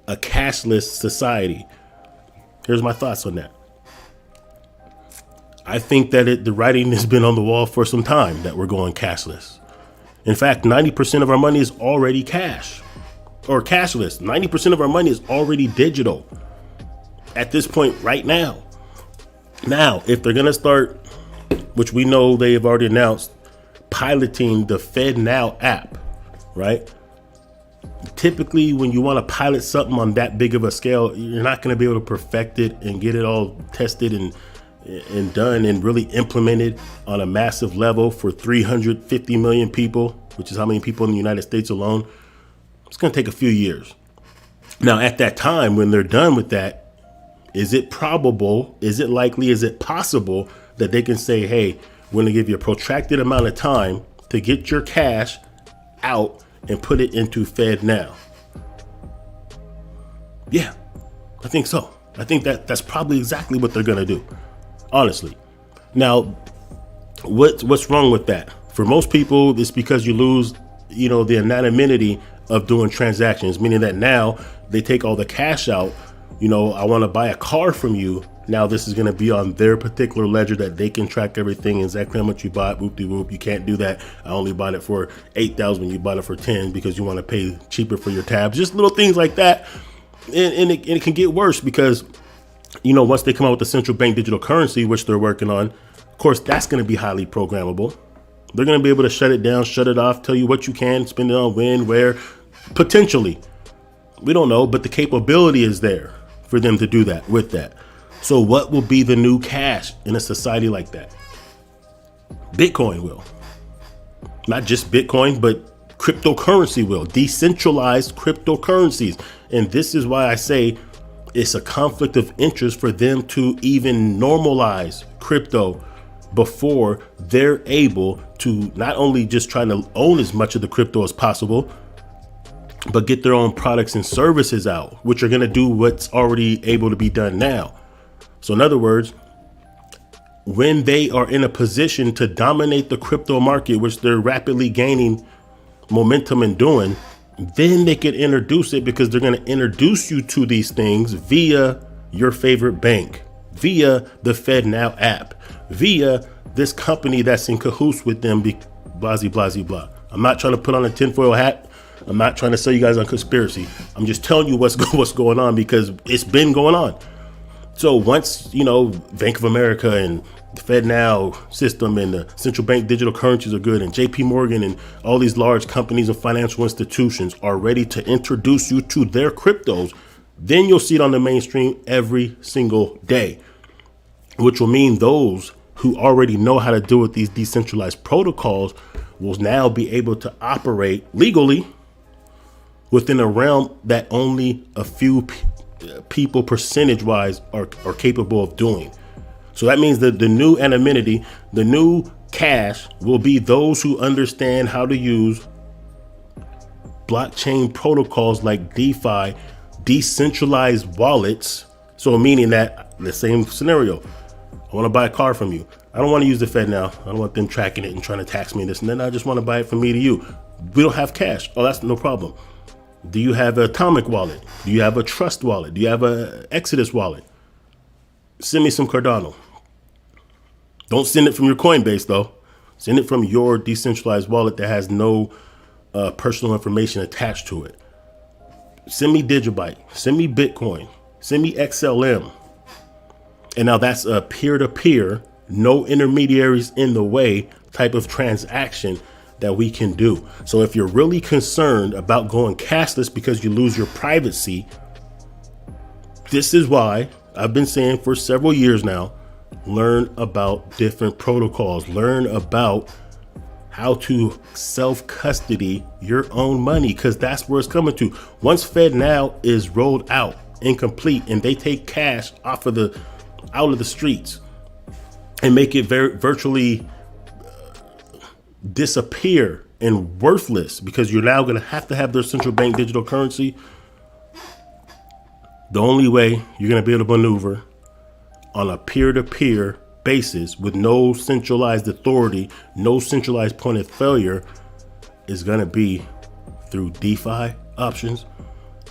a cashless society. Here's my thoughts on that. I think that the writing has been on the wall for some time that we're going cashless. In fact, 90% of our money is already cash or cashless. 90% of our money is already digital at this point right now. Now, if they're going to start, which we know they have already announced, piloting the FedNow app, right? Typically, when you want to pilot something on that big of a scale, you're not going to be able to perfect it and get it all tested and done and really implemented on a massive level for 350 million people, which is how many people in the United States alone. It's going to take a few years. Now, at that time, when they're done with that, is it probable, is it likely, is it possible that they can say, hey, we're going to give you a protracted amount of time to get your cash out and put it into FedNow? Yeah, I think so. I think that's probably exactly what they're going to do, honestly. Now, what's wrong with that? For most people, it's because you lose, the anonymity of doing transactions, meaning that now they take all the cash out. I want to buy a car from you. Now this is going to be on their particular ledger that they can track everything, exactly how much you bought, whoop-de-whoop. You can't do that. I only bought it for $8,000 when you bought it for $10 because you want to pay cheaper for your tabs. Just little things like that. And it can get worse because, once they come out with the central bank digital currency, which they're working on, of course, that's going to be highly programmable. They're going to be able to shut it down, shut it off, tell you what you can spend it on, when, where, potentially. We don't know, but the capability is there for them to do that with that. So what will be the new cash in a society like that? Bitcoin will. Not just Bitcoin, but cryptocurrency will. Decentralized cryptocurrencies. And this is why I say it's a conflict of interest for them to even normalize crypto before they're able to not only just try to own as much of the crypto as possible, but get their own products and services out, which are going to do what's already able to be done now. So in other words, when they are in a position to dominate the crypto market, which they're rapidly gaining momentum in doing, then they can introduce it because they're going to introduce you to these things via your favorite bank, via the FedNow app, via this company that's in cahoots with them, blah, blah, blah, blah. I'm not trying to put on a tinfoil hat. I'm not trying to sell you guys on conspiracy. I'm just telling you what's going on because it's been going on. So once, Bank of America and the FedNow system and the central bank digital currencies are good, and JP Morgan and all these large companies and financial institutions are ready to introduce you to their cryptos, then you'll see it on the mainstream every single day, which will mean those who already know how to deal with these decentralized protocols will now be able to operate legally within a realm that only a few people percentage wise are capable of doing. So that means that the new anonymity, the new cash will be those who understand how to use blockchain protocols like DeFi, decentralized wallets. So meaning that the same scenario, I want to buy a car from you. I don't want to use the FedNow. I don't want them tracking it and trying to tax me this and then. I just want to buy it from me to you. We don't have cash. Oh, that's no problem. Do you have an Atomic wallet? Do you have a Trust wallet? Do you have a Exodus wallet? Send me some Cardano. Don't send it from your Coinbase though. Send it from your decentralized wallet that has no personal information attached to it. Send me Digibyte. Send me Bitcoin. Send me XLM. And now that's a peer-to-peer, no intermediaries in the way type of transaction that we can do. So if you're really concerned about going cashless because you lose your privacy, this is why I've been saying for several years now, learn about different protocols, learn about how to self-custody your own money, because that's where it's coming to. Once FedNow is rolled out and complete and they take cash out of the streets and make it virtually disappear and worthless, because you're now going to have their central bank digital currency. The only way you're going to be able to maneuver on a peer-to-peer basis with no centralized authority, no centralized point of failure, is going to be through DeFi options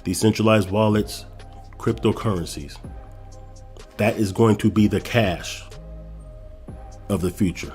decentralized wallets, cryptocurrencies. That is going to be the cash of the future.